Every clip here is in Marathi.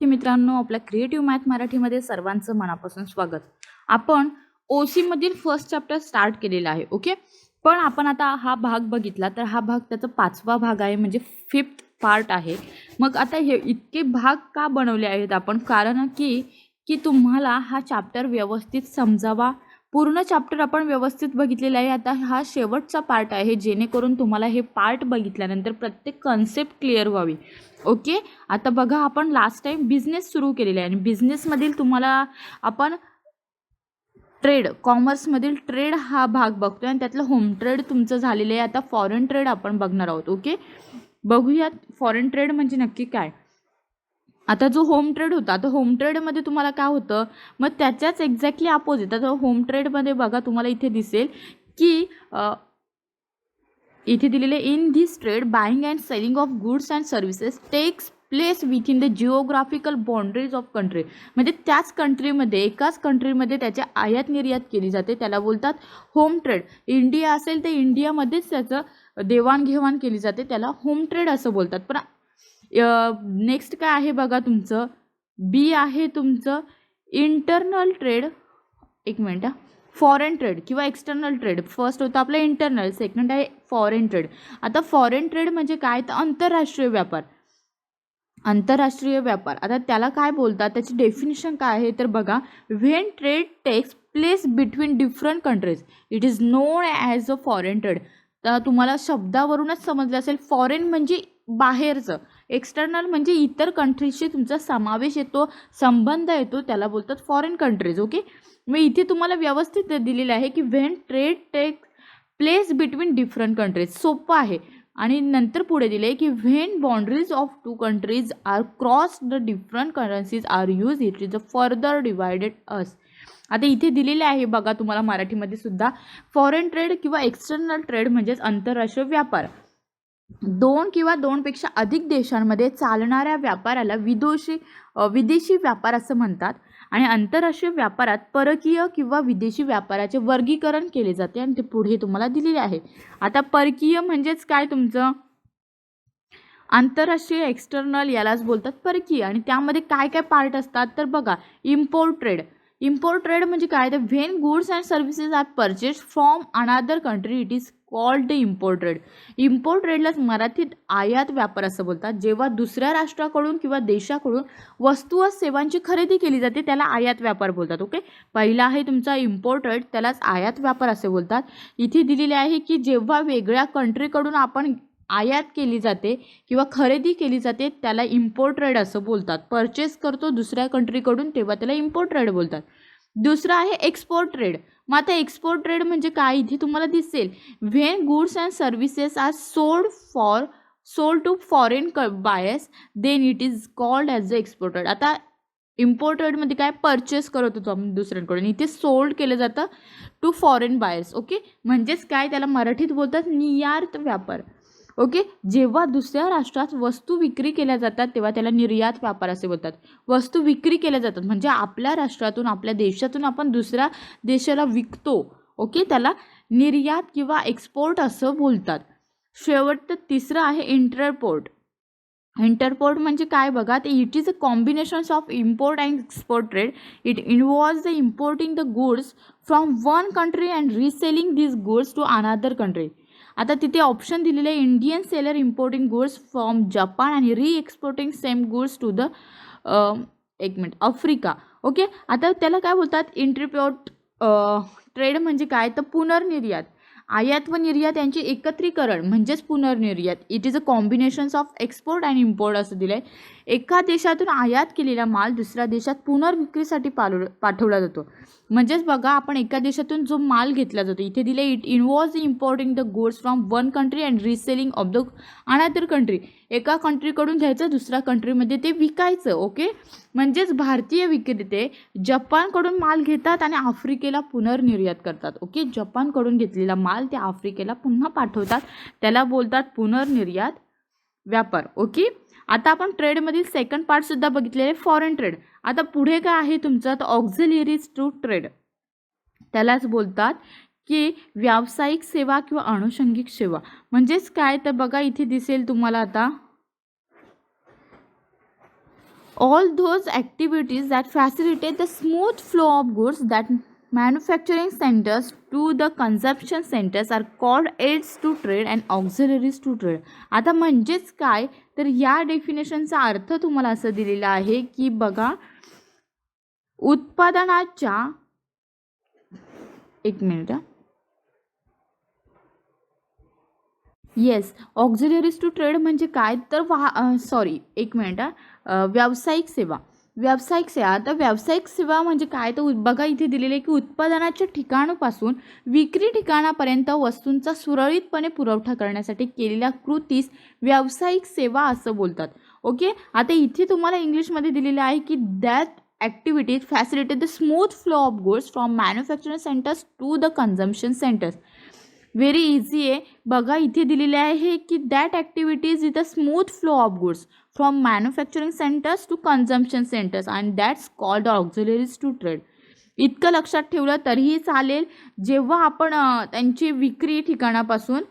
मित्रांनो, आपल्या क्रिएटिव्ह मॅथ मराठीमध्ये सर्वांचं मनापासून स्वागत. आपण ओसी मधील फर्स्ट चॅप्टर स्टार्ट केलेला आहे. ओके, पण आपण आता हा भाग बघितला तर हा भाग त्याचा 5वा भाग आहे, म्हणजे 5th पार्ट आहे. मग आता हे इतके भाग का बनवले आहेत आपण? कारण की तुम्हाला हा चॅप्टर व्यवस्थित समजावा. पूर्ण चॅप्टर आपण व्यवस्थित बघितलेला आहे. आता हा शेवटचा पार्ट आहे, जेणेकरून तुम्हाला हे पार्ट बघितल्यानंतर प्रत्येक कन्सेप्ट क्लिअर व्हावी. ओके, आता बघा, आपण लास्ट टाइम बिझनेस सुरू केलेला आहे आणि बिझनेसमधील तुम्हाला आपण ट्रेड, कॉमर्समधील ट्रेड हा भाग बघतोय आणि त्यातलं होम ट्रेड तुमचं झालेलं आहे. आता फॉरेन ट्रेड आपण बघणार आहोत. ओके, बघूयात फॉरेन ट्रेड म्हणजे नक्की काय. आता जो होम ट्रेड होता, तर होम ट्रेडमध्ये तुम्हाला काय होतं, मग त्याच्याच एक्झॅक्टली अपोजिट. आता होम ट्रेडमध्ये बघा, तुम्हाला इथे दिसेल की इथे दिलेले, in this trade buying and selling of goods and services takes place within the geographical boundaries of country. म्हणजे त्याच कंट्रीमध्ये, एकाच कंट्रीमध्ये त्याची आयात निर्यात केली जाते, त्याला बोलतात होम ट्रेड. इंडिया असेल तर इंडियामध्येच त्याचं देवाणघेवाण केली जाते, त्याला होम ट्रेड असं बोलतात. पण नेक्स्ट काय आहे बघा, तुमचं बी आहे तुमचं इंटरनल ट्रेड. एक मिनिट, फॉरेन ट्रेड किंवा एक्सटर्नल ट्रेड. फर्स्ट होतं आपलं इंटरनल, सेकंड आहे फॉरेन ट्रेड. आता फॉरेन ट्रेड म्हणजे काय, तर आंतरराष्ट्रीय व्यापार. आंतरराष्ट्रीय व्यापार, आता त्याला काय बोलतात, त्याची डेफिनेशन काय आहे तर बघा, when trade takes place between different countries it is known as a foreign trade. तर तुम्हाला शब्दावरूनच समजलं असेल, फॉरेन म्हणजे बाहेरचं, एक्सटर्नल म्हणजे इतर कंट्रीशी तुमचा समावेश येतो, संबंध येतो, त्याला बोलतात फॉरेन कंट्रीज. ओके, मग इथे तुम्हाला व्यवस्थित दिलेलं आहे की when trade take place between different countries, सोपं आहे. आणि नंतर पुढे दिले की when boundaries of two countries are cross the different currencies are use it is a further divided as. आता इथे दिलेले आहे बघा, तुम्हाला मराठीमध्ये सुद्धा, फॉरेन ट्रेड किंवा एक्सटर्नल ट्रेड म्हणजेच आंतरराष्ट्रीय व्यापार. दोन किंवा दोनपेक्षा अधिक देशांमध्ये चालणाऱ्या व्यापाराला विदेशी व्यापार असं म्हणतात. आणि आंतरराष्ट्रीय व्यापारात परकीय किंवा विदेशी व्यापाराचे वर्गीकरण केले जाते आणि ते पुढे तुम्हाला दिलेले आहे. आता परकीय म्हणजेच काय, तुमचं आंतरराष्ट्रीय एक्सटर्नल यालाच बोलतात परकीय. आणि त्यामध्ये काय काय पार्ट असतात तर बघा, इम्पोर्ट ट्रेड. इम्पोर्ट ट्रेड म्हणजे काय, तर when goods and services are purchase from another country it is called the import trade. Import ट्रेडलाच मराठीत आयात व्यापार असं बोलतात. जेव्हा दुसऱ्या राष्ट्राकडून किंवा देशाकडून वस्तू व सेवांची खरेदी केली जाते त्याला आयात व्यापार बोलतात. ओके, पहिला आहे तुमचा इम्पोर्ट ट्रेड, त्यालाच आयात व्यापार असे बोलतात. इथे दिलेले आहे की जेव्हा वेगळ्या कंट्रीकडून आपण आयात केली जाते किंवा खरेदी केली जाते त्याला इम्पोर्ट ट्रेड असं बोलतात. परचेस करतो दुसऱ्या कंट्रीकडून तेव्हा त्याला इम्पोर्ट ट्रेड बोलतात. दुसरं आहे एक्सपोर्ट ट्रेड. मग आता एक्सपोर्ट ट्रेड म्हणजे काय, इथे तुम्हाला दिसेल, when goods and services are sold to foreign buyers then it is called as a export trade. आता इम्पोर्ट ट्रेडमध्ये काय, परचेस करत होतो आपण दुसऱ्यांकडून, इथे सोल्ड केलं जातं टू फॉरेन बायर्स. ओके, म्हणजेच काय, त्याला मराठीत बोलतात निर्यात व्यापार. ओके, जेव्हा दुसऱ्या राष्ट्रात वस्तू विक्री केल्या जातात तेव्हा त्याला निर्यात व्यापार असे बोलतात. वस्तू विक्री केल्या जातात म्हणजे आपल्या राष्ट्रातून, आपल्या देशातून आपण दुसऱ्या देशाला विकतो. ओके, त्याला निर्यात किंवा एक्सपोर्ट असं बोलतात. शेवटचं तिसरं आहे इंटरपोर्ट. इंटरपोर्ट म्हणजे काय बघा, ते it is a combinations of import and export trade. It involves the importing the goods from one country and reselling this goods to another country. आता तिथे ऑप्शन दिलेले आहे, Indian seller importing goods from Japan आणि re exporting same goods to the Africa. Okay, आता त्याला काय बोलतात, इंटरपोर्ट ट्रेड म्हणजे काय, तर पुनर्निर्यात. आयात व निर्यात यांचे एकत्रीकरण म्हणजेच पुनर्निर्यात. It is a combinations of export and import असं दिलं आहे. एका देशातून आयात केलेला माल दुसऱ्या देशात पुनर्विक्रीसाठी पाठवला जातो. म्हणजेच बघा, आपण एका देशातून जो माल घेतला जातो, इथे दिले, it involves importing the goods from one country and reselling of the another country. एका कंट्रीकडून घ्यायचं दुसऱ्या कंट्रीमध्ये ते विकायचं. ओके, म्हणजेच भारतीय विक्रेते जपानकडून माल घेतात आणि आफ्रिकेला पुनर्निर्यात करतात. ओके, जपानकडून घेतलेला माल ते आफ्रिकेला पुन्हा पाठवतात, त्याला बोलतात पुनर्निर्यात व्यापार. ओके, आता आपण ट्रेडमधील सेकंड पार्ट सुद्धा बघितलेले, फॉरेन ट्रेड. आता पुढे काय आहे तुमचं, तर ऑक्झिलरीज टू ट्रेड, त्यालाच बोलतात की व्यावसायिक सेवा किंवा अनुषंगिक सेवा. म्हणजेच काय तर बघा, इथे दिसेल तुम्हाला आता All those activities that facilitate the smooth flow of goods that manufacturing centers to the consumption centers are called aids to trade and auxiliaries to trade. आता म्हणजेच काय तर या डेफिनेशनचा अर्थ तुम्हाला असं दिलेला आहे की बघा उत्पादनाच्या एक minute yes auxiliaries to trade म्हणजे काय तर एक मिनिट व्यावसायिक सेवा आता व्यावसायिक सेवा म्हणजे काय तर बघा इथे दिलेले आहे की उत्पादनाच्या ठिकाणापासून विक्री ठिकाणापर्यंत वस्तूंचा सुरळीतपणे पुरवठा करण्यासाठी केलेल्या कृतीस व्यावसायिक सेवा असं बोलतात. ओके, आता इथे तुम्हाला इंग्लिशमध्ये दिलेलं आहे की that activities facilitate the smooth flow of goods from manufacturing centres to the consumption centres. Very easy आहे. बघा इथे दिलेले आहे की that activities with a smooth flow of goods from manufacturing centres to consumption centres and that's called auxiliaries to trade. इतकं लक्षात ठेवलं तरीही चालेल. जेव्हा आपण त्यांची विक्री ठिकाणापासून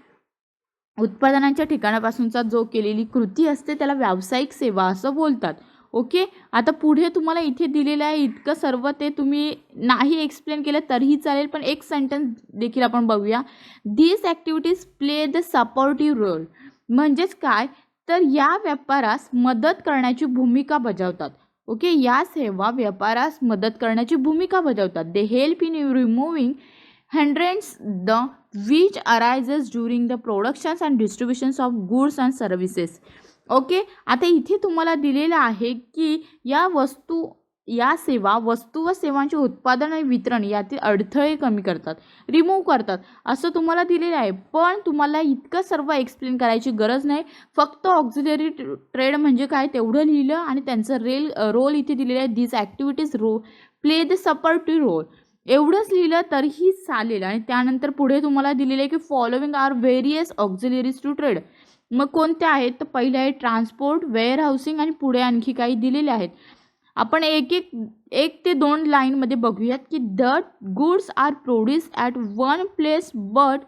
उत्पादनाच्या ठिकाणापासूनचा जो केलेली कृती असते त्याला व्यावसायिक सेवा असं बोलतात. ओके, आता पुढे तुम्हाला इथे दिलेलं आहे इतकं सर्व ते तुम्ही नाही एक्सप्लेन केलं तरीही चालेल, पण एक सेंटेन्स देखील आपण बघूया. These activities play the supportive role. म्हणजेच काय तर या व्यापारास मदत करण्याची भूमिका बजावतात. ओके, या सेवा व्यापारास मदत करण्याची भूमिका बजावतात. They help in removing hindrance the which arises during the productions and distributions of goods and services. Okay, आता इथे तुम्हाला दिलेलं आहे की या सेवा वस्तू व सेवांचे उत्पादन आणि वितरण यातील अडथळे कमी करतात, रिमूव्ह करतात असं तुम्हाला दिलेलं आहे. पण तुम्हाला इतकं सर्व एक्सप्लेन करायची गरज नाही. फक्त ऑक्झिलरी ट्रेड म्हणजे काय तेवढं लिहिलं आणि त्यांचं रोल इथे दिलेलं आहे. These activities play the supportive role एवढंच लिहिलं तरीही चालेल. आणि त्यानंतर पुढे तुम्हाला दिलेलं आहे की following are various auxiliaries to trade. मग कोणत्या आहेत तर पहिले आहे ट्रान्सपोर्ट, वेअर हाऊसिंग आणि पुढे आणखी काही दिलेले आहेत. आपण एक ते 2 लाईनमध्ये बघूयात की the goods are produce at one place but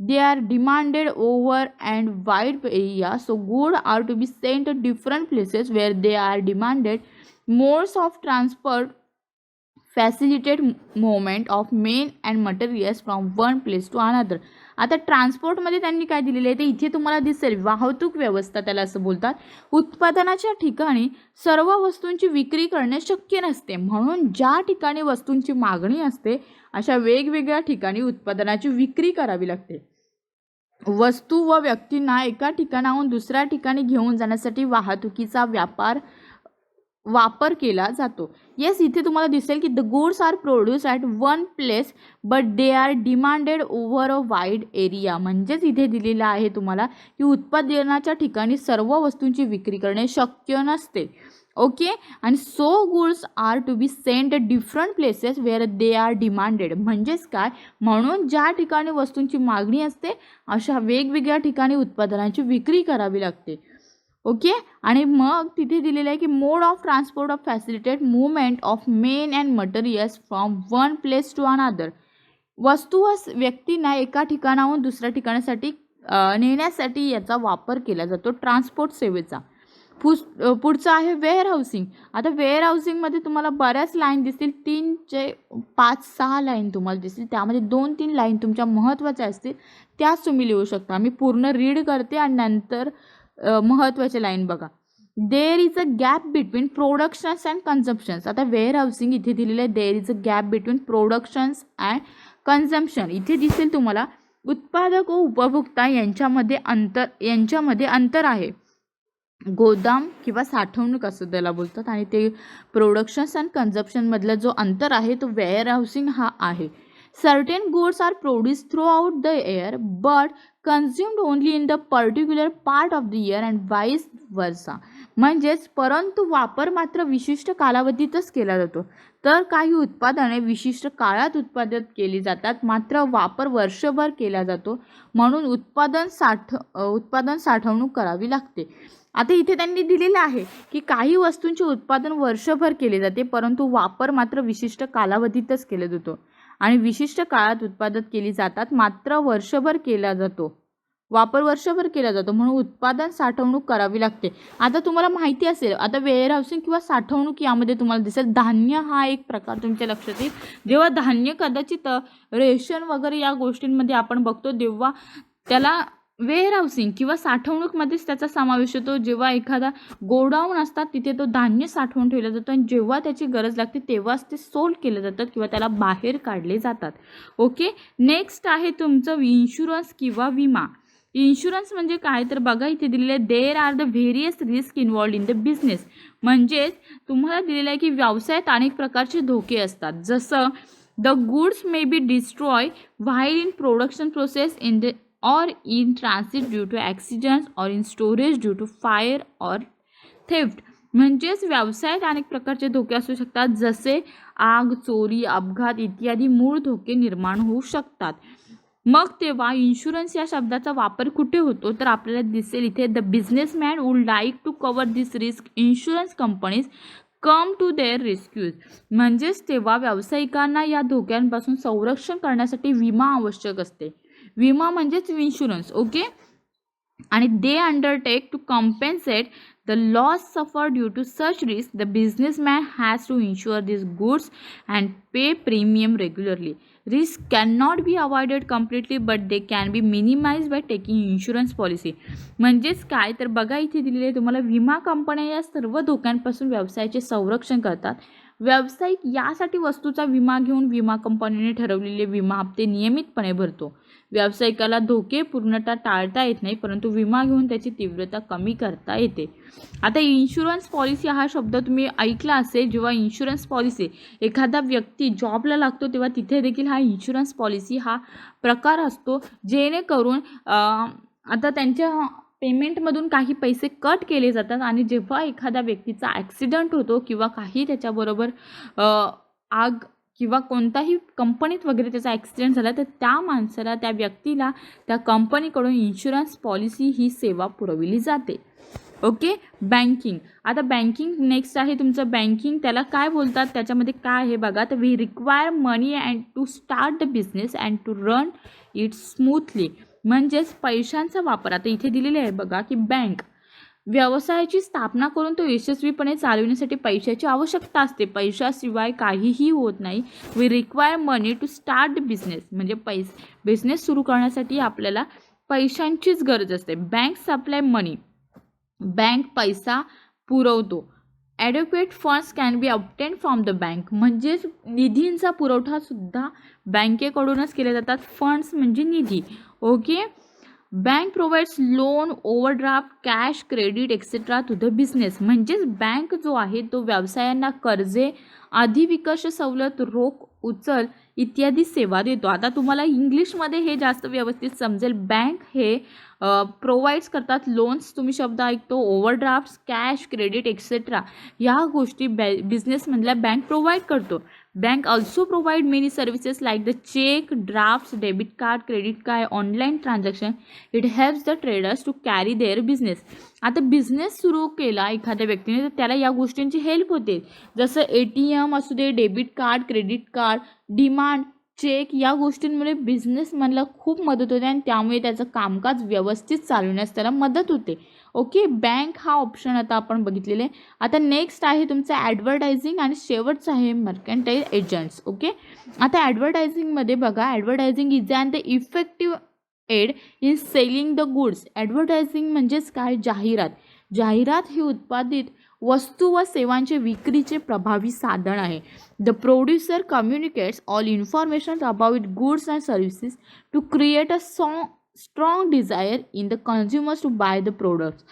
they are demanded over and wide area. So good are to be sent to different places where they are demanded. Modes of transport facilitate movement of men and materials from one place to another. आता ट्रान्सपोर्टमध्ये त्यांनी काय दिलेलं आहे ते इथे तुम्हाला दिसेल. वाहतूक व्यवस्था त्याला असं बोलतात. उत्पादनाच्या ठिकाणी सर्व वस्तूंची विक्री करणे शक्य नसते, म्हणून ज्या ठिकाणी वस्तूंची मागणी असते अशा वेगवेगळ्या ठिकाणी उत्पादनाची विक्री करावी लागते. वस्तू व व्यक्तींना एका ठिकाणाहून दुसऱ्या ठिकाणी घेऊन जाण्यासाठी वाहतुकीचा वापर केला जातो. येस, इथे तुम्हाला दिसेल की the goods are produce at one place but they are demanded over a wide area. म्हणजेच इथे दिलेलं आहे तुम्हाला की उत्पादनाच्या ठिकाणी सर्व वस्तूंची विक्री करणे शक्य नसते. ओके, आणि so goods are to be sent different places where they are demanded. म्हणजेच काय म्हणून ज्या ठिकाणी वस्तूंची मागणी असते अशा वेगवेगळ्या ठिकाणी उत्पादनाची विक्री करावी लागते. ओके, आणि मग तिथे दिलेलं आहे की mode of transport of facilitate movement of men and materials from one place to another. वस्तू व व्यक्तींना एका ठिकाणाहून दुसऱ्या ठिकाणासाठी नेण्यासाठी याचा वापर केला जातो ट्रान्सपोर्ट सेवेचा. पुढचं आहे वेअर हाऊसिंग. आता वेअर हाऊसिंगमध्ये तुम्हाला बऱ्याच लाईन दिसतील, 3 ते 5-6 लाईन तुम्हाला दिसतील. त्यामध्ये 2-3 लाईन तुमच्या महत्त्वाच्या असतील त्याच तुम्ही लिहू शकता. मी पूर्ण रीड करते आणि नंतर महत्त्वाचे लाईन बघा. There is a gap between productions and consumptions. आता वेअर हाऊसिंग इथे दिलेलं आहे there is a gap between productions and consumption. इथे दिसेल तुम्हाला उत्पादक व उपभोक्ता यांच्यामध्ये अंतर आहे. गोदाम किंवा साठवणूक असं त्याला बोलतात, आणि ते प्रोडक्शन्स अँड कन्झम्पशनमधला जो अंतर आहे तो वेअर हाऊसिंग हा आहे. Certain goods are produced throughout the year but consumed only in the particular part of the year and vice versa. म्हणजेच परंतु वापर मात्र विशिष्ट कालावधीतच केला जातो. तर काही उत्पादने विशिष्ट काळात उत्पादित केली जातात मात्र वापर वर्षभर केला जातो, म्हणून उत्पादन साठवणूक करावी लागते. आता इथे त्यांनी दिलेलं आहे की काही वस्तूंचे उत्पादन वर्षभर केले जाते परंतु वापर मात्र विशिष्ट कालावधीतच केला जातो, आणि विशिष्ट काळात उत्पादित केली जातात मात्र वर्षभर केला जातो. वापर वर्षभर केला जातो, म्हणून उत्पादन साठवणूक करावी लागते. आता तुम्हाला माहिती असेल, आता वेअरहाऊसिंग किंवा साठवणूक यामध्ये तुम्हाला दिसेल धान्य हा एक प्रकार तुमच्या लक्षात येईल. जेव्हा धान्य कदाचित रेशन वगैरे या गोष्टींमध्ये आपण बघतो, तेव्हा त्याला वेअरहाऊसिंग किंवा साठवणूकमध्येच त्याचा समावेश होतो. जेव्हा एखादा गोडाऊन असतात तिथे तो धान्य साठवून ठेवलं जातं आणि जेव्हा त्याची गरज लागते तेव्हाच ते सोल्ड केलं जातात किंवा त्याला बाहेर काढले जातात. ओके, नेक्स्ट आहे तुमचं इन्शुरन्स किंवा विमा. इन्शुरन्स म्हणजे काय तर बघा इथे दिलेलं आहे, there are the various risk involved in the business. म्हणजेच तुम्हाला दिलेलं आहे की व्यवसायात अनेक प्रकारचे धोके असतात. जसं the goods may be destroy while in production process in the or in transit due to accidents or in storage due to fire or theft. म्हणजेच व्यवसायात अनेक प्रकारचे धोके असू शकतात, जसे आग, चोरी, अपघात इत्यादी मूळ धोके निर्माण होऊ शकतात. मग तेव्हा इन्शुरन्स या शब्दाचा वापर कुठे होतो तर आपल्याला दिसेल इथे, the businessman would like to cover this risk, insurance companies come to their rescues. म्हणजेच तेव्हा व्यावसायिकांना या धोक्यांपासून संरक्षण करण्यासाठी विमा आवश्यक असते. विमा म्हणजेच इन्शुरन्स. ओके, आणि they undertake to compensate the loss suffer due to such risk. The businessman has to insure this goods and pay premium regularly. Risk can not be avoided completely but they can be minimise by taking insurance policy. म्हणजेच काय तर बघा इथे दिलेले आहे तुम्हाला, विमा कंपन्या या सर्व धोक्यांपासून व्यवसायाचे संरक्षण करतात. व्यावसायिक यासाठी वस्तूचा विमा घेऊन विमा कंपनीने ठरवलेले विमा हप्ते नियमितपणे भरतो. व्यावसायिकाला धोके पूर्णतः टाळता येत नाही, परंतु विमा घेऊन त्याची तीव्रता कमी करता येते. आता इन्शुरन्स पॉलिसी हा शब्द तुम्ही ऐकला असेल. जेव्हा इन्शुरन्स पॉलिसी एखादा व्यक्ती जॉबला लागतो तेव्हा तिथे देखील हा इन्शुरन्स पॉलिसी हा प्रकार असतो, जेणेकरून आता त्यांच्या पेमेंटमधून काही पैसे कट केले जातात आणि जेव्हा एखाद्या व्यक्तीचा ॲक्सिडेंट होतो किंवा काही त्याच्याबरोबर आग किंवा कोणताही कंपनीत वगैरे त्याचा ॲक्सिडेंट झाला तर त्या माणसाला, त्या व्यक्तीला त्या कंपनीकडून इन्शुरन्स पॉलिसी ही सेवा पुरवली जाते. Okay, banking. आता बँकिंग नेक्स्ट आहे तुमचं बँकिंग. त्याला काय बोलतात, त्याच्यामध्ये काय आहे बघा, तर we require money and to start the business and to run it smoothly. म्हणजेच पैशांचा वापर. आता इथे दिलेले आहे बघा की बँक व्यवसायाची स्थापना करून तो यशस्वीपणे चालविण्यासाठी पैशाची आवश्यकता असते. पैशाशिवाय काहीही होत नाही. We require money to start the business. म्हणजे बिझनेस सुरू करण्यासाठी आपल्याला पैशांचीच गरज असते. बँक सप्लाय मनी. बँक पैसा पुरवतो. Adequate funds can be obtain from the bank. म्हणजेच निधींचा पुरवठा सुद्धा बँकेकडूनच केले जातात. फंड्स म्हणजे निधी. Okay, bank provides loan, overdraft, cash, credit etcetera to the business. म्हणजेच बँक जो आहे तो व्यवसायांना कर्जे, अधिविकर्ष सवलत, रोख उचल इत्यादी सेवा देतो. आता तुम्हाला इंग्लिशमध्ये हे जास्त व्यवस्थित समजेल. बँक हे प्रोव्हाइड्स करतात लोन्स, तुम्ही शब्द ऐकतो, ओव्हरड्राफ्ट्स, कॅश, क्रेडिट एक्सेट्रा ह्या गोष्टी बिझनेसमधल्या बँक प्रोव्हाइड करतो. Bank also provide many services like the cheque, drafts, debit card, credit card, online transaction. It helps the traders to carry their business. आता बिझनेस सुरू केला एखाद्या व्यक्तीने तर त्याला या गोष्टींची हेल्प होते. जसं ATM असू दे, debit card, credit card, demand cheque या गोष्टींमुळे बिझनेसमॅनला खूप मदत होते आणि त्यामुळे त्याचं कामकाज व्यवस्थित चालवण्यास त्याला मदत होते. ओके, बँक हा ऑप्शन आता आपण बघितलेला आहे. आता नेक्स्ट आहे तुमचं ॲडव्हर्टायझिंग आणि शेवटचं आहे मर्कंटाईल एजंट्स. ओके, आता ॲडव्हर्टायझिंगमध्ये बघा, advertising is the effective aid in selling the goods. Advertising म्हणजेच काय, जाहिरात. जाहिरात ही उत्पादित वस्तू व सेवांचे विक्रीचे प्रभावी साधन आहे. The producer communicates all information about goods and services to create a strong desire in the consumers to buy the products.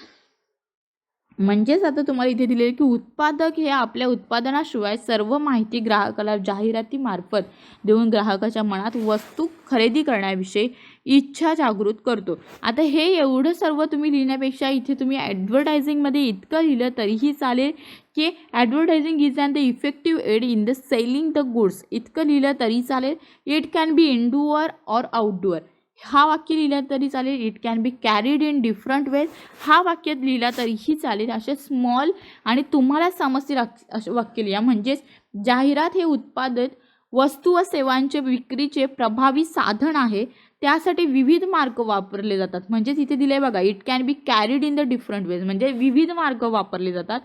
म्हणजेच आता तुम्हाला इथे दिलेले की उत्पादक हे आपल्या उत्पादनाशिवाय सर्व माहिती ग्राहकाला जाहिरातीमार्फत देऊन ग्राहकाच्या मनात वस्तू खरेदी करण्याविषयी इच्छा जागृत करतो. आता हे एवढं सर्व तुम्ही लिहिण्यापेक्षा इथे तुम्ही ॲडव्हर्टायझिंगमध्ये इतकं लिहिलं तरीही चालेल की advertising is the effective aid in the selling the goods इतकं लिहिलं तरी चालेल. It can be indoor or outdoor हा वाक्य लिहिला तरी चालेल. It can be carried in different ways हा वाक्य लिहिला तरीही चालेल. असे स्मॉल आणि तुम्हाला समजतील असे वाक्य लिहा. म्हणजेच जाहिरात हे उत्पादित वस्तू व सेवांचे विक्रीचे प्रभावी साधन आहे. त्यासाठी विविध मार्ग वापरले जातात. म्हणजेच इथे दिले बघा, it can be carried in the different ways, म्हणजे विविध मार्ग वापरले जातात.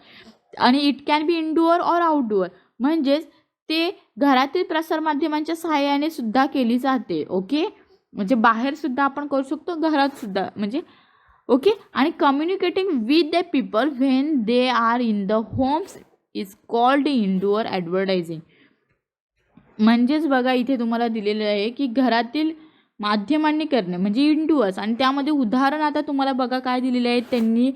आणि इट कॅन बी इनडोअर और आउटडोअर, म्हणजेच ते घरातील प्रसारमाध्यमांच्या सहाय्याने सुद्धा केली जाते. ओके, म्हणजे बाहेर सुद्धा आपण करू शकतो, घरात सुद्धा, म्हणजे ओके. आणि communicating with the people when they are in the homes is called indoor advertising. म्हणजेच बघा इथे तुम्हाला दिलेलं आहे की घरातील माध्यमांनी करणे म्हणजे इंडोअर्स, आणि त्यामध्ये उदाहरण आता तुम्हाला बघा काय दिलेले आहे त्यांनी,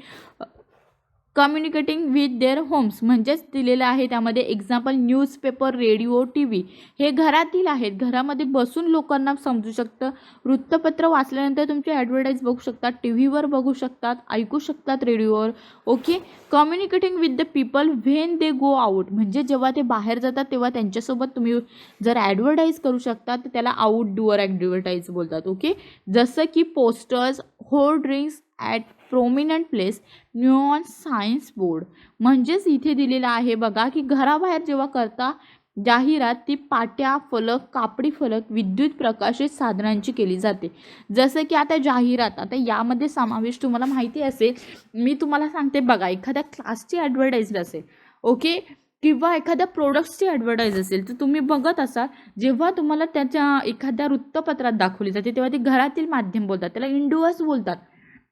कम्युनिकेटिंग विथ देअर होम्स म्हणजेच दिलेलं आहे. त्यामध्ये example newspaper, radio, T V हे घरातील आहेत, घरामध्ये बसून लोकांना समजू शकतं. वृत्तपत्र वाचल्यानंतर तुमची ॲडव्हर्टाईज बघू शकतात, टी व्हीवर बघू शकतात, ऐकू शकतात रेडिओवर. Okay. Communicating with the people when they go out, म्हणजे जेव्हा ते बाहेर जातात तेव्हा त्यांच्यासोबत तुम्ही जर ॲडव्हर्टाईज करू शकता तर त्याला आउटडोअर ॲडव्हर्टाईज बोलतात. ओके. जसं की posters, hoardings at prominent place, neon signs board. म्हणजेच इथे दिलेलं आहे बघा की घराबाहेर जेव्हा करता जाहिरात ती पाट्या, फलक, कापडी फलक, विद्युत प्रकाशित साधनांची केली जाते. जसं की आता जाहिरात, आता यामध्ये समावेश तुम्हाला माहिती असेल, मी तुम्हाला सांगते बघा, एखाद्या क्लासची ॲडव्हर्टाईज असेल, ओके, किंवा एखाद्या प्रोडक्ट्सची ॲडव्हर्टाईज असेल तर तुम्ही बघत असाल, जेव्हा तुम्हाला त्याच्या एखाद्या वृत्तपत्रात दाखवली जाते तेव्हा ते घरातील माध्यम बोलतात, त्याला इंडोअर्स बोलतात.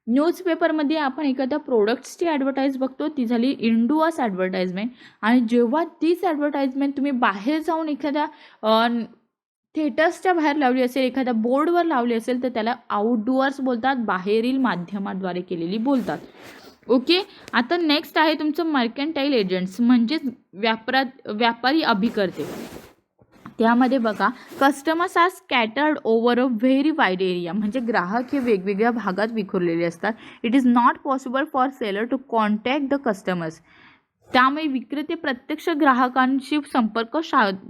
न्यूजपेपरमध्ये आपण एखाद्या प्रोडक्ट्सची ॲडव्हर्टाईज बघतो, ती झाली इंडोअर्स ॲडव्हर्टाईजमेंट. आणि जेव्हा तीच ॲडव्हर्टाईजमेंट तुम्ही बाहेर जाऊन एखाद्या थिएटर्सच्या बाहेर लावली असेल, एखाद्या बोर्डवर लावली असेल तर त्याला आउटडोअर्स बोलतात, बाहेरील माध्यमाद्वारे केलेली बोलतात. ओके. आता नेक्स्ट आहे तुमचं मर्कंटाईल एजंट्स, म्हणजेच व्यापारी अभिकर्ते. त्यामध्ये बघा, customers are scattered over a very wide area, म्हणजे ग्राहक हे वेगवेगळ्या भागात विखुरलेले असतात. It is not possible for seller to contact the customers, त्यामुळे विक्रेते प्रत्यक्ष ग्राहकांशी संपर्क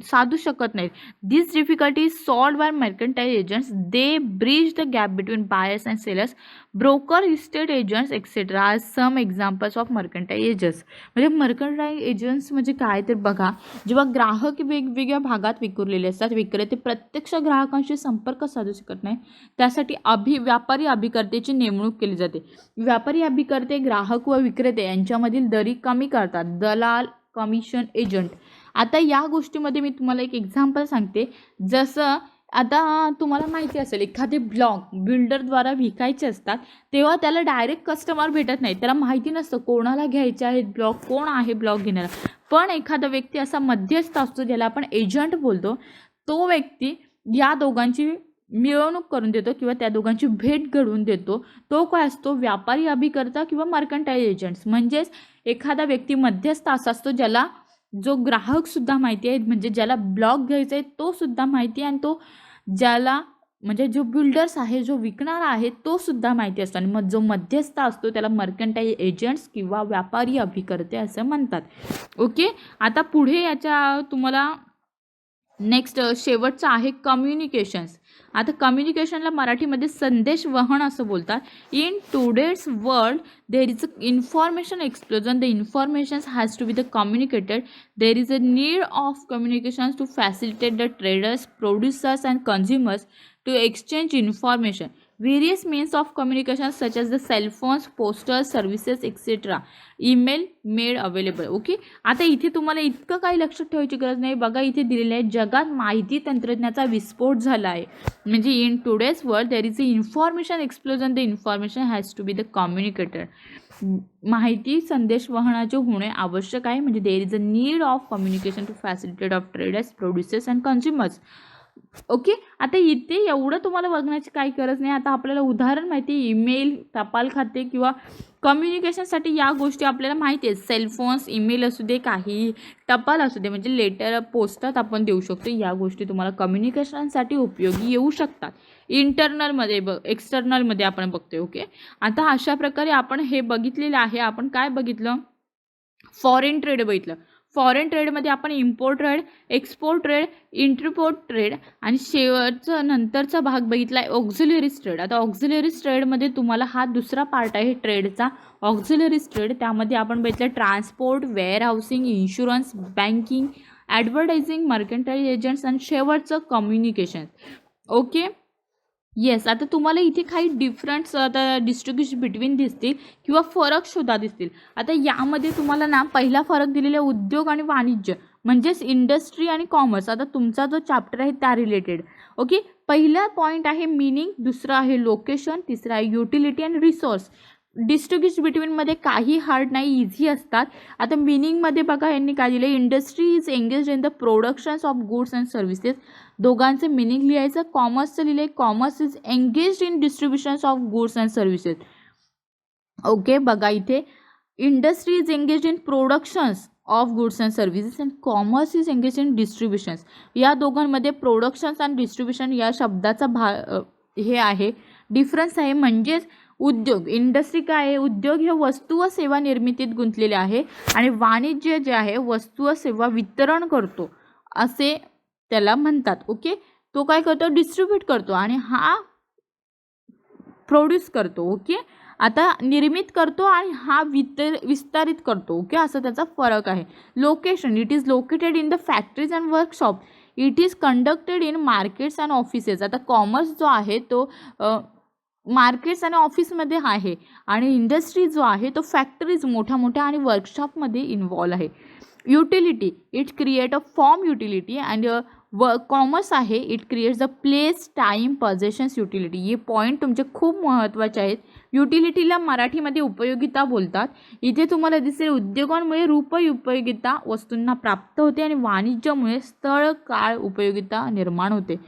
साधू शकत नाहीत. This difficulty is solved by mercantile agents. They bridge the gap between buyers and sellers. Broker, estate agents etcetera are some examples of mercantile agents. म्हणजे मर्कंटाईल एजंट्स म्हणजे काय तर बघा, जेव्हा ग्राहक वेगवेगळ्या भागात विखुरलेले असतात, विक्रेते प्रत्यक्ष ग्राहकांशी संपर्क साधू शकत नाही, त्यासाठी व्यापारी अभिकर्तेची नेमणूक केली जाते. व्यापारी अभिकर्ते ग्राहक व विक्रेते यांच्यामधील दरी कमी करतात. दलाल, कमिशन एजंट. आता या गोष्टीमध्ये मी तुम्हाला एक एक्झाम्पल सांगते. जसं आता तुम्हाला माहिती असेल, एखादे ब्लॉक बिल्डरद्वारा विकायचे असतात तेव्हा त्याला डायरेक्ट कस्टमर भेटत नाही, त्याला माहिती नसतं कोणाला घ्यायचे आहेत ब्लॉक, कोण आहे ब्लॉक घेणारा. पण एखादा व्यक्ती असा मध्यस्थ असतो ज्याला आपण एजंट बोलतो, तो व्यक्ती या दोघांची मिळवणूक करून देतो किंवा त्या दोघांची भेट घडवून देतो. तो काय असतो, व्यापारी अभिकर्ता किंवा मर्कंटाईल एजंट्स. म्हणजेच एखादा व्यक्ती मध्यस्थ असा असतो ज्याला जो ग्राहक सुद्धा माहिती आहे, म्हणजे ज्याला ब्लॉक घ्यायचा आहे तो सुद्धा माहिती आहे, आणि तो ज्याला म्हणजे जो बिल्डर्स आहे, जो विकणारा आहे तो सुद्धा माहिती असतो. आणि मग जो मध्यस्थ असतो त्याला मर्कंटाईल एजंट्स किंवा व्यापारी अभिकर्ते असं म्हणतात. ओके. आता पुढे याच्या तुम्हाला नेक्स्ट शेवटचं आहे कम्युनिकेशन्स. आता कम्युनिकेशनला मराठीमध्ये संदेश वहन असं बोलतात. In today's world there is a information explosion. The informations has to be the communicated. There is a need of communications to facilitate the traders, producers and consumers to exchange information. Various means of communication such as the cell phones, postal services, etc. email made available. Okay. आता इथे तुम्हाला इतकं काही लक्षात ठेवायची गरज नाही. बघा इथे दिलेलं आहे, जगात माहिती तंत्रज्ञानाचा विस्फोट झाला आहे. म्हणजे in today's world there is a information explosion. The information has to be the communicated. माहिती संदेश वहनाचे होणे आवश्यक आहे. म्हणजे there is a need of communication to facilitate of traders, producers and consumers. Okay. आता इथे एवढं तुम्हाला बघण्याची काही गरज नाही. आता आपल्याला उदाहरण माहिती, ईमेल, टपाल खाते किंवा कम्युनिकेशनसाठी या गोष्टी आपल्याला माहिती आहेत. सेलफोन्स, ईमेल असू दे, काही टपाल असू दे, म्हणजे लेटर पोस्टात आपण देऊ शकतो. या गोष्टी तुम्हाला कम्युनिकेशनसाठी उपयोगी येऊ शकतात. इंटरनलमध्ये एक्सटर्नलमध्ये आपण बघतोय. ओके. आता अशा प्रकारे आपण हे बघितलेलं आहे. आपण काय बघितलं, फॉरेन ट्रेड बघितलं. फॉरेन ट्रेडमध्ये आपण import trade, export trade, entrepot trade आणि शेवटचा नंतरचा भाग बघितला आहे ऑक्झिलरीज ट्रेड. आता ऑक्झिलरीज ट्रेडमध्ये तुम्हाला हा दुसरा पार्ट आहे ट्रेडचा, ऑक्झिलरीज ट्रेड. त्यामध्ये आपण बघितलं transport, warehousing, insurance, banking, advertising, mercantile agents आणि शेवटचं कम्युनिकेशन. ओके. येस, आता तुम्हाला इथे काही डिफरन्स आता डिस्ट्रिब्युशन बिटवीन दिसतील किंवा फरक सुद्धा दिसतील. आता यामध्ये तुम्हाला ना पहिला फरक दिलेला आहे उद्योग आणि वाणिज्य म्हणजेच इंडस्ट्री आणि कॉमर्स. आता तुमचा जो चॅप्टर आहे त्या रिलेटेड. ओके, पहिला पॉईंट आहे मीनिंग, दुसरा आहे लोकेशन, तिसरा आहे युटिलिटी आणि रिसोर्स. डिस्ट्रिब्युशन बिटवीनमध्ये काही हार्ड नाही, इझी असतात. आता मिनिंगमध्ये बघा यांनी काय दिलं, industry is engage in the productions of goods and services. दोघांचं मिनिंग लिहायचं. कॉमर्सचं लिहिलं आहे commerce is engage in distributions of goods and services. Okay, बघा इथे industry is engage in productions of goods and services and commerce is engage in distributions. या दोघांमध्ये प्रोडक्शन्स आणि डिस्ट्रीब्युशन या शब्दाचा हे आहे, डिफरन्स आहे. म्हणजेच उद्योग, इंडस्ट्री काय आहे, उद्योग हे वस्तू व सेवा निर्मितीत गुंतलेले आहे आणि वाणिज्य जे आहे वस्तू व सेवा वितरण करतो असे त्याला म्हणतात. ओके, तो काय करतो, डिस्ट्रीब्यूट करतो आणि हा प्रोड्यूस करतो. ओके, आता निर्मित करतो आणि हा विस्तारित करतो. ओके, असं त्याचा फरक आहे. Location, it is located in the factories and workshop. It is conducted in markets and offices. आता कॉमर्स जो आहे तो मार्केट्स आणि ऑफिसमध्ये आहे आणि इंडस्ट्री जो आहे तो फॅक्टरीज मोठ्या मोठ्या आणि वर्कशॉपमध्ये इन्वॉल्व आहे. Utility, it create a form utility and commerce आहे it creates the place time possessions utility. हे पॉईंट तुमचे खूप महत्त्वाचे आहेत. युटिलिटीला मराठीमध्ये उपयोगिता बोलतात. इथे तुम्हाला दिसेल उद्योगांमुळे उपयोगिता वस्तूंना प्राप्त होते आणि वाणिज्यामुळे स्थळ काळ उपयोगिता निर्माण होते.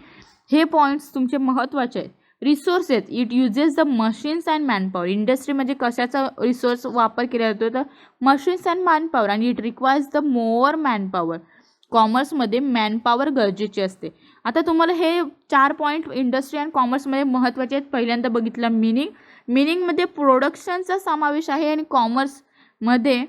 हे पॉईंट्स तुमचे महत्त्वाचे आहेत. Resources, it uses the machines and manpower. इंडस्ट्रीमध्ये कशाचा रिसोर्स वापर केला जातो तर मशीन्स अँड मॅनपॉवर आणि it requires the mower manpower. कॉमर्समध्ये मॅनपॉवर गरजेची असते. आता तुम्हाला हे 4 पॉईंट इंडस्ट्री अँड कॉमर्समध्ये महत्त्वाचे आहेत. पहिल्यांदा बघितलं मीनिंग. मीनिंगमध्ये प्रोडक्शनचा समावेश आहे आणि कॉमर्समध्ये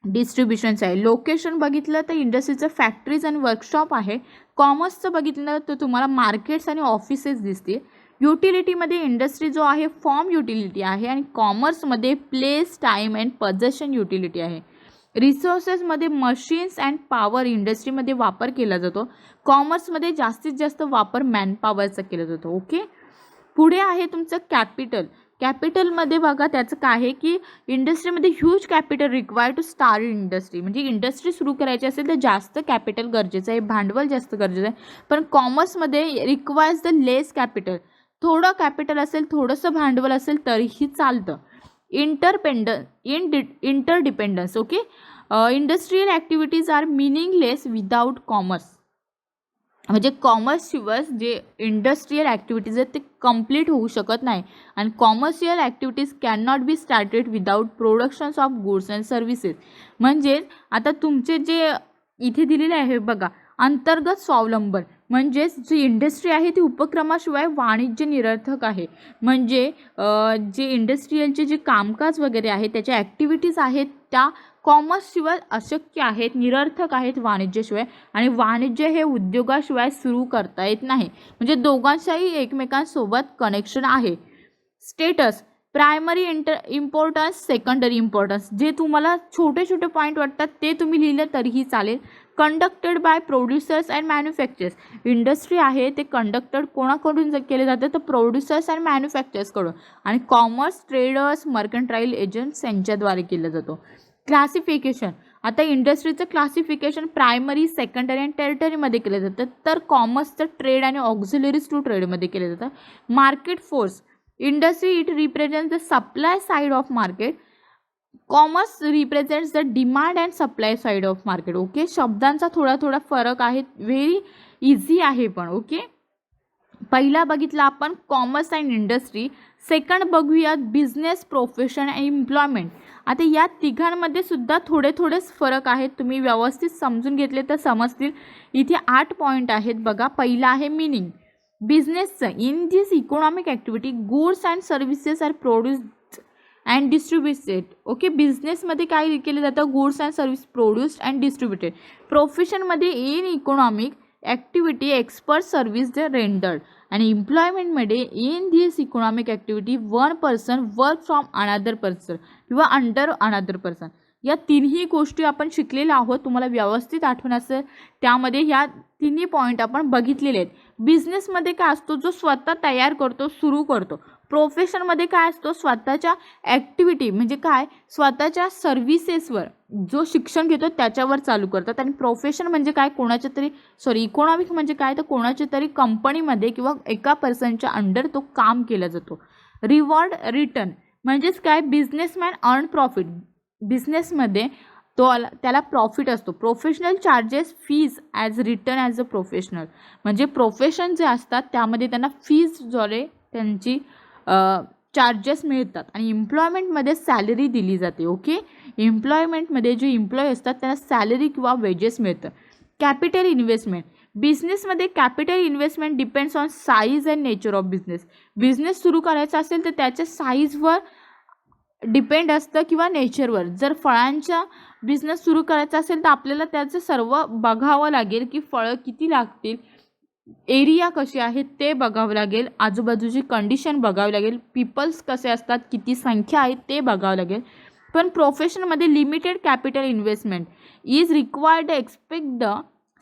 डिस्ट्रीब्युशन्स आहे. लोकेशन बघितलं तर इंडस्ट्रीचं फॅक्टरीज आणि वर्कशॉप आहे. कॉमर्सचं बघितलं तर तुम्हाला मार्केट्स आणि ऑफिसेस दिसतील. युटिलिटीमध्ये इंडस्ट्री जो आहे फॉर्म युटिलिटी आहे आणि कॉमर्समध्ये प्लेस टाईम अँड पोझेशन युटिलिटी आहे. रिसोर्सेसमध्ये मशीन्स अँड पॉवर इंडस्ट्रीमध्ये वापर केला जातो. कॉमर्समध्ये जास्तीत जास्त वापर मॅनपॉवरचा केला जातो. ओके, पुढे आहे तुमचं कॅपिटल. कॅपिटलमध्ये बघा त्याचं काय आहे की इंडस्ट्रीमध्ये huge capital required to start industry. म्हणजे इंडस्ट्री सुरू करायची असेल तर जास्त कॅपिटल गरजेचं आहे, भांडवल जास्त गरजेचं आहे. पण कॉमर्समध्ये रिक्वायर्स द लेस कॅपिटल. थोडं कॅपिटल असेल, थोडंसं भांडवल असेल तरीही चालतं. Interdependence. Okay, industrial activities are meaningless without commerce. म्हणजे कॉमर्सशिवाय जे इंडस्ट्रियल ॲक्टिव्हिटीज आहेत ते कंप्लीट होऊ शकत नाही आणि commercial activities can not be started without productions of goods and services. म्हणजे आता तुमचे जे इथे दिलेले आहे बघा, अंतर्गत स्वावलंबन म्हणजेच जी इंडस्ट्री आहे ती उपक्रमाशिवाय वाणिज्य निरर्थक आहे. म्हणजे जे इंडस्ट्रियलचे जे कामकाज वगैरे आहे त्याच्या ॲक्टिव्हिटीज आहेत त्या कॉमर्सशिवाय अशक्य आहेत, निरर्थक आहेत वाणिज्याशिवाय. आणि वाणिज्य हे उद्योगाशिवाय सुरू करता येत नाही. म्हणजे दोघांच्याही एकमेकांसोबत कनेक्शन आहे. Status, primary importance, secondary importance. जे तुम्हाला छोटे छोटे पॉईंट वाटतात ते तुम्ही लिहिलं तरीही चालेल. Conducted by producers and manufactures. Industry आहे ते कंडक्टेड कोणाकडून केले जाते तर प्रोड्युसर्स अँड मॅन्युफॅक्चर्सकडून आणि कॉमर्स ट्रेडर्स मर्कंटाईल एजंट्स यांच्याद्वारे केलं जातो. क्लासिफिकेशन, आता इंडस्ट्रीचं क्लासिफिकेशन प्रायमरी, सेकंडरी आणि टेरिटरीमध्ये केलं जातं तर कॉमर्सचं ट्रेड आणि ऑक्झिलरीज टू ट्रेडमध्ये केलं जातं. Market force, industry it represents the supply side of market. Commerce represents the demand and supply side of market. Okay, शब्दांचा थोडा फरक आहे, व्हेरी इझी आहे पण. ओके, पहिला बघितला आपण कॉमर्स अँड इंडस्ट्री. सेकंड बघूयात बिझनेस, प्रोफेशन अँड एम्प्लॉयमेंट. आता या तिघांमध्ये सुद्धा थोडेच फरक आहेत. तुम्ही व्यवस्थित समजून घेतले तर समजतील. इथे 8 पॉईंट आहेत बघा. पहिला आहे मीनिंग. बिझनेसचं, in this economic activity goods and services are produced and distributed. Okay, बिझनेसमध्ये काय केलं जातं, goods and service produced and distributed. प्रोफेशनमध्ये in economic activity expert service rendered. आणि एम्प्लॉयमेंटमध्ये in this economic activity one person work from another person किंवा अंडर अनदर पर्सन. या तिन्ही गोष्टी आपण शिकलेल्या आहोत. तुम्हाला व्यवस्थित आठवण असेल त्यामध्ये ह्या तिन्ही पॉईंट आपण बघितलेले आहेत. बिझनेसमध्ये काय असतो, जो स्वतः तयार करतो, सुरू करतो. प्रोफेशनमध्ये काय असतो, स्वतःच्या ॲक्टिव्हिटी म्हणजे काय, स्वतःच्या सर्व्हिसेसवर जो शिक्षण घेतो त्याच्यावर चालू करतात. आणि प्रोफेशन म्हणजे काय, कोणाच्या तरी इकॉनॉमिक म्हणजे काय, तर कोणाच्या तरी कंपनीमध्ये किंवा एका पर्सनच्या अंडर तो काम केला जातो. रिवॉर्ड रिटर्न म्हणजेच काय, बिझनेसमॅन अर्न प्रॉफिट. बिझनेसमध्ये त्याला प्रॉफिट असतो. Professional charges fees as return as a professional म्हणजे प्रोफेशन जे असतात त्यामध्ये त्यांना फीजद्वारे त्यांची चार्जेस मिळतात. आणि एम्प्लॉयमेंटमध्ये सॅलरी दिली जाते. ओके, एम्प्लॉयमेंटमध्ये जे एम्प्लॉय असतात त्यांना सॅलरी किंवा वेजेस मिळतं. कॅपिटल इन्व्हेस्टमेंट बिझनेसमध्ये capital investment depends on size and nature of business. Business सुरू करायचा असेल तर त्याच्या साईजवर डिपेंड असतं किंवा नेचरवर. जर फळांचा बिझनेस सुरू करायचा असेल तर आपल्याला त्याचं सर्व बघावं लागेल की फळं किती लागतील, एरिया कशी आहे ते बघावं लागेल, आजूबाजूची कंडिशन बघावी लागेल, पीपल्स कसे असतात, किती संख्या आहे ते बघावं लागेल. पण प्रोफेशनमध्ये limited capital investment is required expect the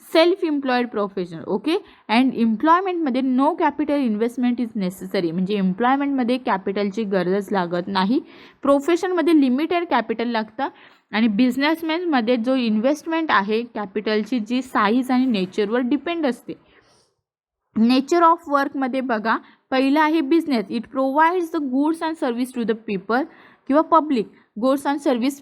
self employed profession. Okay, and एम्प्लॉयमेंटमध्ये no capital investment is necessary म्हणजे एम्प्लॉयमेंटमध्ये कॅपिटलची गरज लागत नाही. प्रोफेशनमध्ये लिमिटेड कॅपिटल लागतं. आणि बिझनेसमॅनमध्ये जो इन्व्हेस्टमेंट आहे कॅपिटलची जी साईज आणि नेचरवर डिपेंड असते. नेचर ऑफ वर्कमध्ये बघा, पहिलं आहे business. It provides the goods and service to the people किंवा पब्लिक. गुड्स अँड सर्व्हिस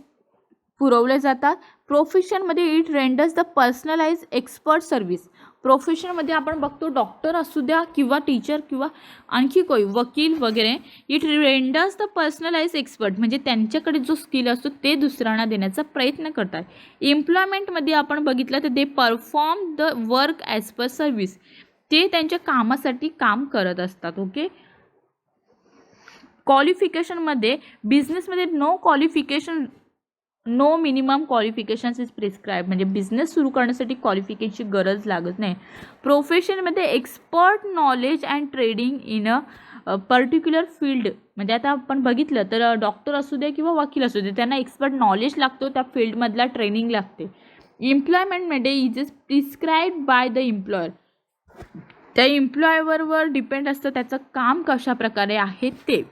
पुरवले जातात. प्रोफेशनमध्ये it renders the personalise expert service. प्रोफेशनमध्ये आपण बघतो डॉक्टर असू द्या किंवा टीचर किंवा आणखी कोई वकील वगैरे, it renders the personalise expert म्हणजे त्यांच्याकडे जो स्किल असतो ते दुसऱ्यांना देण्याचा प्रयत्न करतात. एम्प्लॉयमेंटमध्ये आपण बघितलं तर they perform the work as per service. ते त्यांच्या कामासाठी काम करत असतात. ओके, क्वालिफिकेशनमध्ये बिझनेसमध्ये no minimum qualifications is prescribe म्हणजे बिझनेस सुरू करण्यासाठी क्वालिफिकेशनची गरज लागत नाही. प्रोफेशनमध्ये expert knowledge and trading in a particular field म्हणजे आता आपण बघितलं तर डॉक्टर असू दे किंवा वकील असू दे त्यांना एक्सपर्ट नॉलेज लागतो, त्या फील्डमधला ट्रेनिंग लागते. एम्प्लॉयमेंटमध्ये is is prescribe by the employer. त्या एम्प्लॉयवर डिपेंड असतं त्याचं काम कशा प्रकारे आहे ते.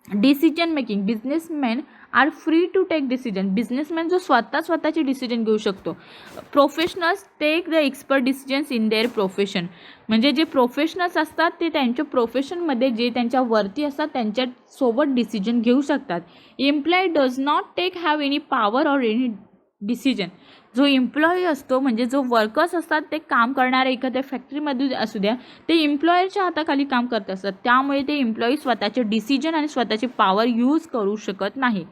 Decision making businessman are free to take decision. Businessman जो स्वतःचे डिसिजन घेऊ शकतो. Professionals take the expert decisions in their profession म्हणजे जे प्रोफेशनल्स असतात ते त्यांच्या प्रोफेशनमध्ये जे त्यांच्या वरती असतात त्यांच्यासोबत डिसिजन घेऊ शकतात. Employ does not take have any power or any decision. जो एम्प्लॉई असतो म्हणजे जो वर्कर्स असतात ते काम करणारे एखाद्या फॅक्टरीमध्ये असू द्या ते एम्प्लॉयरच्या हाताखाली काम करत असतात. त्यामुळे ते एम्प्लॉई स्वतःचे डिसिजन आणि स्वतःची पॉवर यूज करू शकत नाही.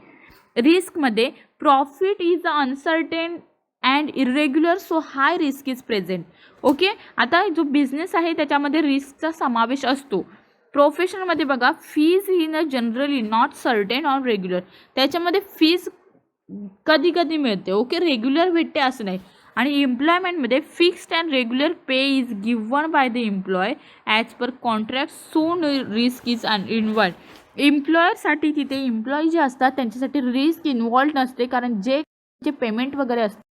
रिस्कमध्ये profit is uncertain and irregular so high risk is present. Okay, आता जो बिझनेस आहे त्याच्यामध्ये रिस्कचा समावेश असतो. प्रोफेशनमध्ये बघा fees in a generally not certain or regular. त्याच्यामध्ये फीज कधी कधी मिळते. ओके, रेग्युलर भेटते असं नाही. आणि एम्प्लॉयमेंटमध्ये fixed and regular pay is given by the employ as per contract so risk is involved. एम्प्लॉयरसाठी तिथे एम्प्लॉई जे असतात त्यांच्यासाठी रिस्क इन्व्हॉल्ड नसते कारण जे पेमेंट वगैरे असते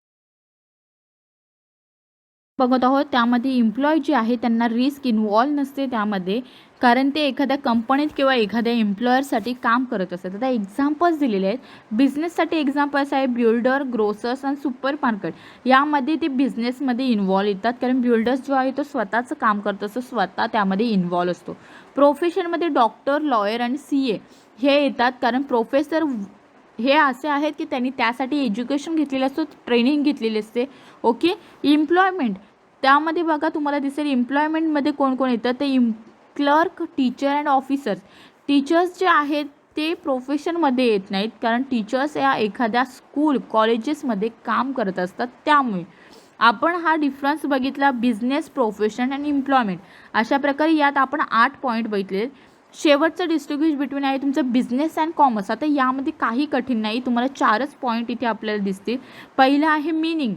बघत आहोत त्यामध्ये एम्प्लॉय जे आहे त्यांना रिस्क इन्व्हॉल्व नसते त्यामध्ये कारण ते एखाद्या कंपनीत किंवा एखाद्या एम्प्लॉयरसाठी काम करत असतात. आता एक्झाम्पल्स दिलेले आहेत. बिझनेससाठी एक्झाम्पल्स आहे बिल्डर, ग्रोसर्स आणि सुपर मार्केट. यामध्ये ते बिझनेसमध्ये इन्व्हॉल्व येतात कारण बिल्डर्स जो आहे तो स्वतःचं काम करत असतो, स्वतः त्यामध्ये इन्व्हॉल्व असतो. प्रोफेशनमध्ये डॉक्टर, लॉयर आणि CA हे येतात कारण प्रोफेसर हे असे आहेत की त्यांनी त्यासाठी एज्युकेशन घेतलेलं असतं, ट्रेनिंग घेतलेली असते. ओके, एम्प्लॉयमेंट त्यामध्ये बघा तुम्हाला दिसेल एम्प्लॉयमेंटमध्ये कोण कोण येतं ते clerk, teacher and officers. Teachers जे आहेत ते प्रोफेशनमध्ये येत नाहीत कारण टीचर्स या एखाद्या स्कूल कॉलेजेसमध्ये काम करत असतात. त्यामुळे आपण हा डिफरन्स बघितला बिझनेस, प्रोफेशन आणि एम्प्लॉयमेंट. अशा प्रकारे यात आपण 8 पॉईंट बघितले. शेवटचं डिस्ट्रिब्युशन बिटवीन आहे तुमचं बिझनेस अँड कॉमर्स. आता यामध्ये काही कठीण नाही, तुम्हाला 4च पॉईंट इथे आपल्याला दिसतील. पहिलं आहे मीनिंग.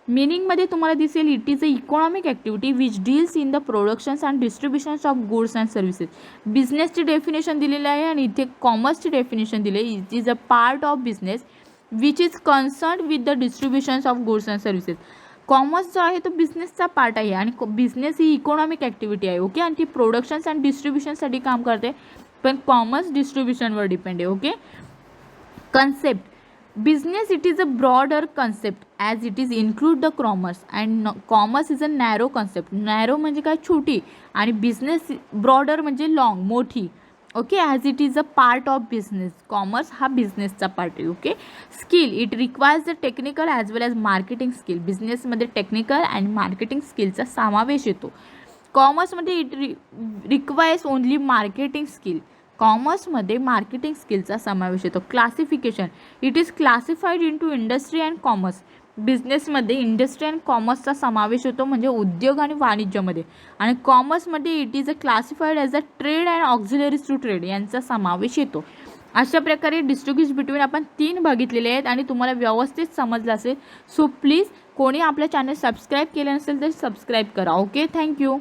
मीनिंगमध्ये तुम्हाला दिसेल it is a economic activity which deals in the productions and distributions of goods and services. बिझनेसची डेफिनेशन दिलेली आहे आणि इथे कॉमर्सची डेफिनेशन दिली आहे. It is a part of business which is concern with the distributions of goods and services. Commerce जो आहे तो बिझनेसचा पार्ट आहे आणि बिझनेस ही इकॉनॉमिक ॲक्टिव्हिटी आहे. ओके, आणि ती प्रोडक्शन्स अँड डिस्ट्रीब्युशनसाठी काम करते, पण कॉमर्स डिस्ट्रीब्युशनवर डिपेंड आहे. Okay, concept. Business, it is a broader concept as it is include the commerce, and commerce is a narrow concept. narrow म्हणजे काय, छोटी, आणि business broader म्हणजे long, मोठी. Okay, as it is a part of business. Commerce हा बिझनेसचा पार्ट आहे. Okay, skill, it requires the technical as well as marketing skill. बिझनेसमध्ये टेक्निकल आणि मार्केटिंग स्किलचा समावेश येतो. कॉमर्समध्ये it requires only marketing skill. कॉमर्समध्ये मार्केटिंग स्किलचा समावेश येतो. Classification, it is classified into industry and commerce. बिझनेसमध्ये इंडस्ट्री अँड कॉमर्सचा समावेश होतो, म्हणजे उद्योग आणि वाणिज्यामध्ये. आणि कॉमर्समध्ये it is a classified as a trade and auxiliaries to trade यांचा समावेश येतो. अशा प्रकारे डिस्ट्रिब्युशन बिटवीन आपण 3 बघितलेले आहेत आणि तुम्हाला व्यवस्थित समजलं असेल. सो प्लीज कोणी आपल्या चॅनल सबस्क्राईब केले नसेल तर सबस्क्राईब करा. Okay, thank you.